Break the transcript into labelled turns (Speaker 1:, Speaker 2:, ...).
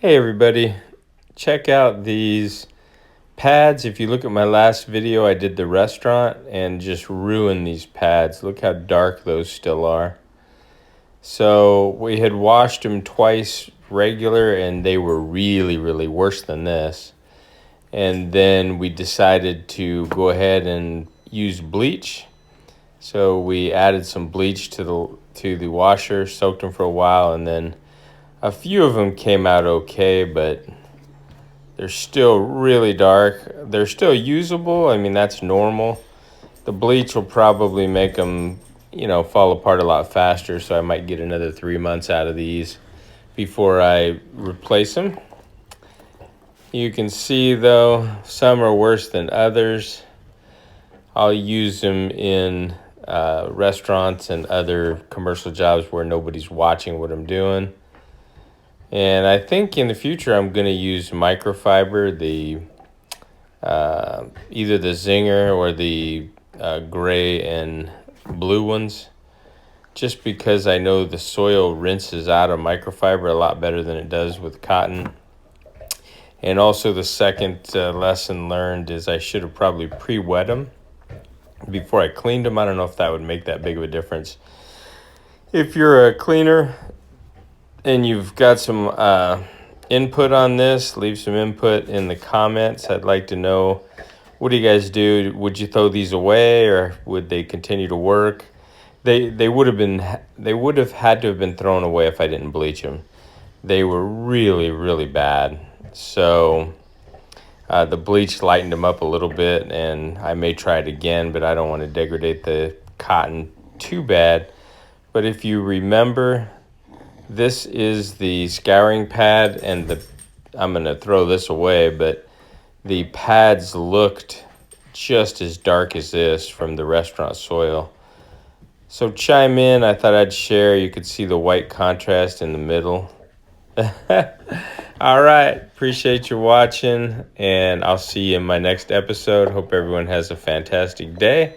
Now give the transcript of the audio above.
Speaker 1: Hey everybody, check out these pads. If you look at my last video, I did the restaurant and just ruined these pads. Look how dark those still are. So we had washed them twice regular and they were really worse than this. And then we decided to go ahead and use bleach. So we added some bleach to the washer, soaked them for a while, and then a few of them came out okay, but they're still really dark. They're still usable. I mean, that's normal. The bleach will probably make them, fall apart a lot faster, so I might get another 3 months out of these before I replace them. You can see, though, some are worse than others. I'll use them in restaurants and other commercial jobs where nobody's watching what I'm doing. And I think in the future I'm going to use microfiber, either the Zinger or the gray and blue ones, just because I know the soil rinses out of microfiber a lot better than it does with cotton. And also the second lesson learned is I should have probably pre-wet them before I cleaned them. I don't know if that would make that big of a difference. If you're a cleaner and you've got some input on this, leave some input in the comments. I'd like to know, what do you guys do? Would you throw these away, or would they continue to work? They would have had to have been thrown away if I didn't bleach them. They were really bad. So the bleach lightened them up a little bit, and I may try it again, but I don't want to degrade the cotton too bad. But if you remember, this is the scouring pad, and I'm going to throw this away, but the pads looked just as dark as this from the restaurant soil. So chime in. I thought I'd share. You could see the white contrast in the middle. All right. Appreciate you watching, and I'll see you in my next episode. Hope everyone has a fantastic day.